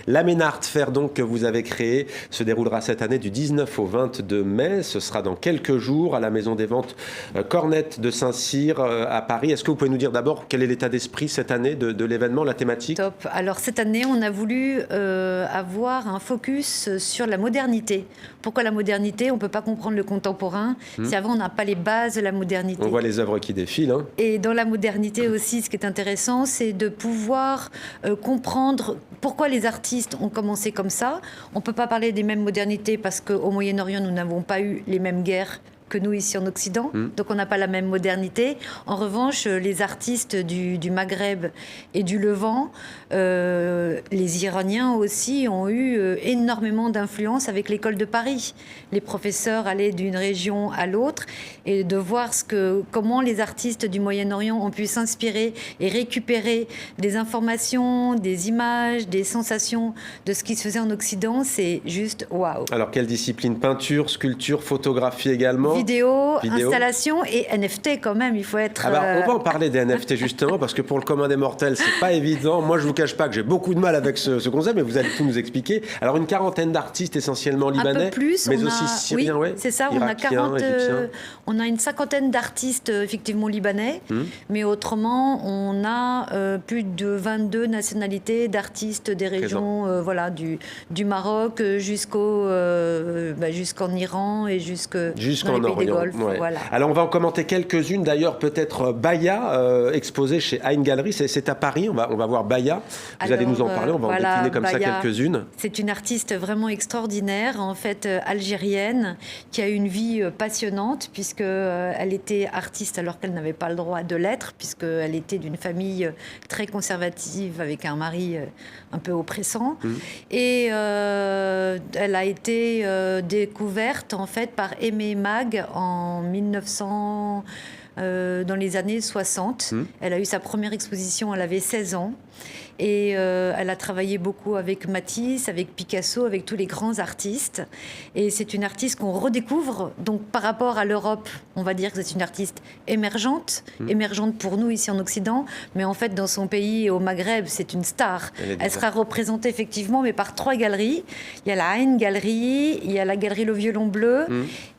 L'Amen Art Fair donc, que vous avez créé se déroulera cette année du 19 au 22 mai. Ce sera dans quelques jours à la Maison des Ventes Cornette de Saint-Cyr à Paris. Est-ce que vous pouvez nous dire d'abord quel est l'état d'esprit cette année de l'événement, la thématique? Top. Alors cette année, on a voulu avoir un focus sur la modernité. Pourquoi la modernité? On ne peut pas comprendre le contemporain si avant on n'a pas les bases de la modernité. On voit les œuvres qui défilent. Hein. Et dans la modernité aussi, ce qui est intéressant, c'est de pouvoir comprendre pourquoi les artistes ont commencé comme ça. On ne peut pas parler des mêmes modernités parce qu'au Moyen-Orient, nous n'avons pas eu les mêmes guerres que nous ici en Occident, donc on n'a pas la même modernité. En revanche, les artistes du Maghreb et du Levant, les Iraniens aussi ont eu énormément d'influence avec l'école de Paris. Les professeurs allaient d'une région à l'autre et de voir comment les artistes du Moyen-Orient ont pu s'inspirer et récupérer des informations, des images, des sensations de ce qui se faisait en Occident, c'est juste waouh. Alors quelle discipline? Peinture, sculpture, photographie également? Vidéo, installation et NFT quand même, il faut être... On va en parler des NFT justement, parce que pour le commun des mortels, c'est pas évident. Moi, je vous cache pas que j'ai beaucoup de mal avec ce concept, mais vous allez tout nous expliquer. Alors, une quarantaine d'artistes essentiellement libanais, un peu plus, mais aussi syriens, oui, c'est ça, on a une cinquantaine d'artistes effectivement libanais, mais autrement, on a plus de 22 nationalités d'artistes des régions du Maroc jusqu'en Iran et jusqu'en Orient. Ouais. Voilà. Alors on va en commenter quelques-unes. D'ailleurs, peut-être Baya, exposée chez Haïn Gallery. C'est à Paris. On va voir Baya. Vous allez nous en parler. On va en décliner comme Baya, ça quelques-unes. C'est une artiste vraiment extraordinaire, en fait algérienne, qui a une vie passionnante puisqu'elle était artiste alors qu'elle n'avait pas le droit de l'être, puisqu'elle était d'une famille très conservative avec un mari un peu oppressant. Et elle a été découverte en fait par Aimé Mag en 1900, dans les années 60. Elle a eu sa première exposition, elle avait 16 ans. Et elle a travaillé beaucoup avec Matisse, avec Picasso, avec tous les grands artistes. Et c'est une artiste qu'on redécouvre. Donc par rapport à l'Europe, on va dire que c'est une artiste émergente pour nous ici en Occident. Mais en fait, dans son pays, au Maghreb, c'est une star. Elle sera représentée effectivement, mais par 3 galeries. Il y a la Haïn Gallery, il y a la galerie Le Violon Bleu,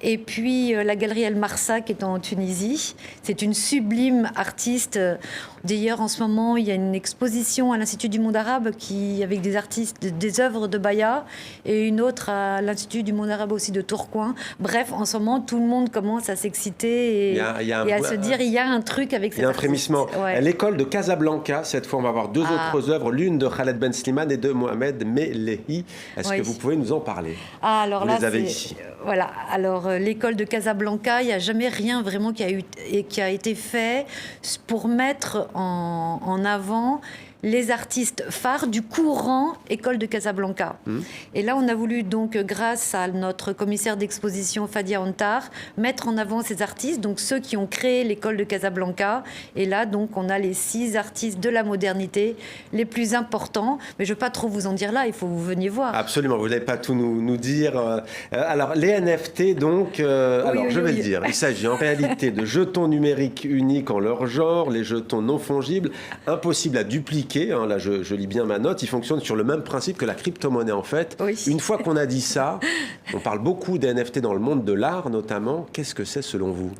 et puis la galerie El Marsa qui est en Tunisie. C'est une sublime artiste. D'ailleurs, en ce moment, il y a une exposition à l'Institut du monde arabe avec des artistes, des œuvres de Baya, et une autre à l'Institut du monde arabe aussi de Tourcoing. Bref, en ce moment, tout le monde commence à s'exciter et à se dire il y a un truc avec cette artiste. Il y a un frémissement. Ouais. L'école de Casablanca, cette fois, on va voir 2 autres œuvres, l'une de Khaled Ben Slimane et de Mohamed Melehi. Est-ce que vous pouvez nous en parler? Alors vous là, les avez ici. Voilà. Alors, l'école de Casablanca, il n'y a jamais rien vraiment qui a été fait pour mettre en avant les artistes phares du courant École de Casablanca. Et là, on a voulu donc, grâce à notre commissaire d'exposition Fadia Antar, mettre en avant ces artistes, donc ceux qui ont créé l'École de Casablanca. Et là, donc, on a les 6 artistes de la modernité les plus importants. Mais je ne vais pas trop vous en dire là, il faut que vous veniez voir. Absolument, vous n'allez pas tout nous dire. Alors, les NFT, donc, je vais le dire, il s'agit en réalité de jetons numériques uniques en leur genre, les jetons non fongibles, impossibles à dupliquer. Là, je lis bien ma note. Ils fonctionnent sur le même principe que la crypto-monnaie, en fait. Oui. Une fois qu'on a dit ça, on parle beaucoup des NFT dans le monde de l'art, notamment. Qu'est-ce que c'est, selon vous?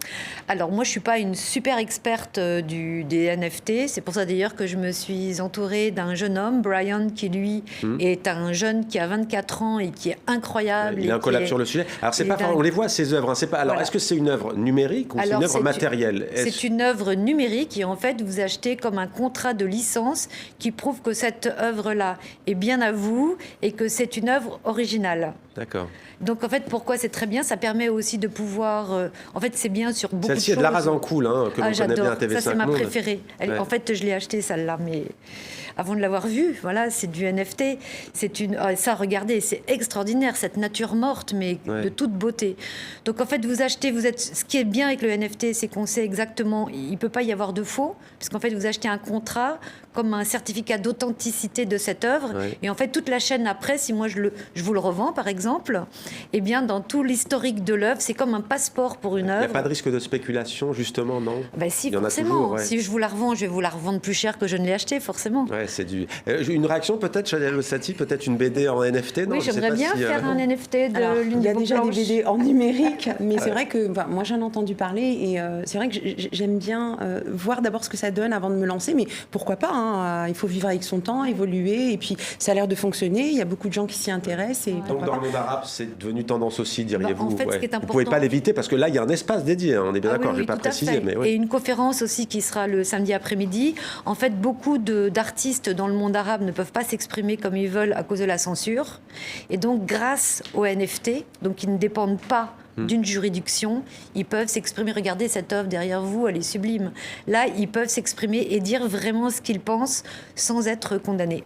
Alors, moi, je ne suis pas une super experte des NFT. C'est pour ça, d'ailleurs, que je me suis entourée d'un jeune homme, Brian, qui, lui, est un jeune qui a 24 ans et qui est incroyable. Il a un collab sur le sujet. Alors, c'est pas on les voit, ces œuvres. Hein, c'est pas... Alors, est-ce que c'est une œuvre numérique ou c'est une œuvre matérielle? C'est une œuvre numérique et, en fait, vous achetez comme un contrat de licence qui prouve que cette œuvre-là est bien à vous et que c'est une œuvre originale. D'accord. Donc, en fait, pourquoi c'est très bien? Ça permet aussi de pouvoir... en fait, c'est bien sur beaucoup de choses. Celle-ci est de la Razancoul, que l'on connaît bien à TV5 Monde. Ça, c'est ma préférée. En fait, je l'ai achetée, celle-là, mais avant de l'avoir vue, voilà, c'est du NFT. Ça, regardez, c'est extraordinaire, cette nature morte, mais de toute beauté. Donc, en fait, vous achetez... Ce qui est bien avec le NFT, c'est qu'on sait exactement... Il ne peut pas y avoir de faux, puisqu'en fait, vous achetez un contrat comme un certificat d'authenticité de cette œuvre. Et en fait, toute la chaîne après, si moi je vous le revends, par exemple, eh bien, dans tout l'historique de l'œuvre, c'est comme un passeport pour une œuvre. Il n'y a pas de risque de spéculation, justement, non? Si, forcément. Si je vous la revends, je vais vous la revendre plus cher que je ne l'ai achetée, forcément. Ouais, c'est du... Une réaction peut-être, Chanel Ossati, peut-être une BD en NFT? Non, oui, j'aimerais bien faire un NFT de l'une Il y a de vos déjà planches. des BD en numérique, mais c'est vrai que moi j'en ai entendu parler et c'est vrai que j'aime bien voir d'abord ce que ça donne avant de me lancer, mais pourquoi pas, hein, il faut vivre avec son temps, évoluer, et puis ça a l'air de fonctionner, il y a beaucoup de gens qui s'y intéressent. Et donc dans le monde arabe, c'est devenu tendance aussi, diriez-vous? En fait, ce qui est Vous ne important... pouvez pas l'éviter parce que là, il y a un espace dédié, hein, on est bien d'accord, oui, je n'ai pas tout à précisé. fait. Mais oui. Et une conférence aussi qui sera le samedi après-midi. En fait, beaucoup d'artistes dans le monde arabe ne peuvent pas s'exprimer comme ils veulent à cause de la censure. Et donc, grâce aux NFT, donc ils ne dépendent pas d'une juridiction, ils peuvent s'exprimer. Regardez cette œuvre derrière vous, elle est sublime. Là, ils peuvent s'exprimer et dire vraiment ce qu'ils pensent sans être condamnés.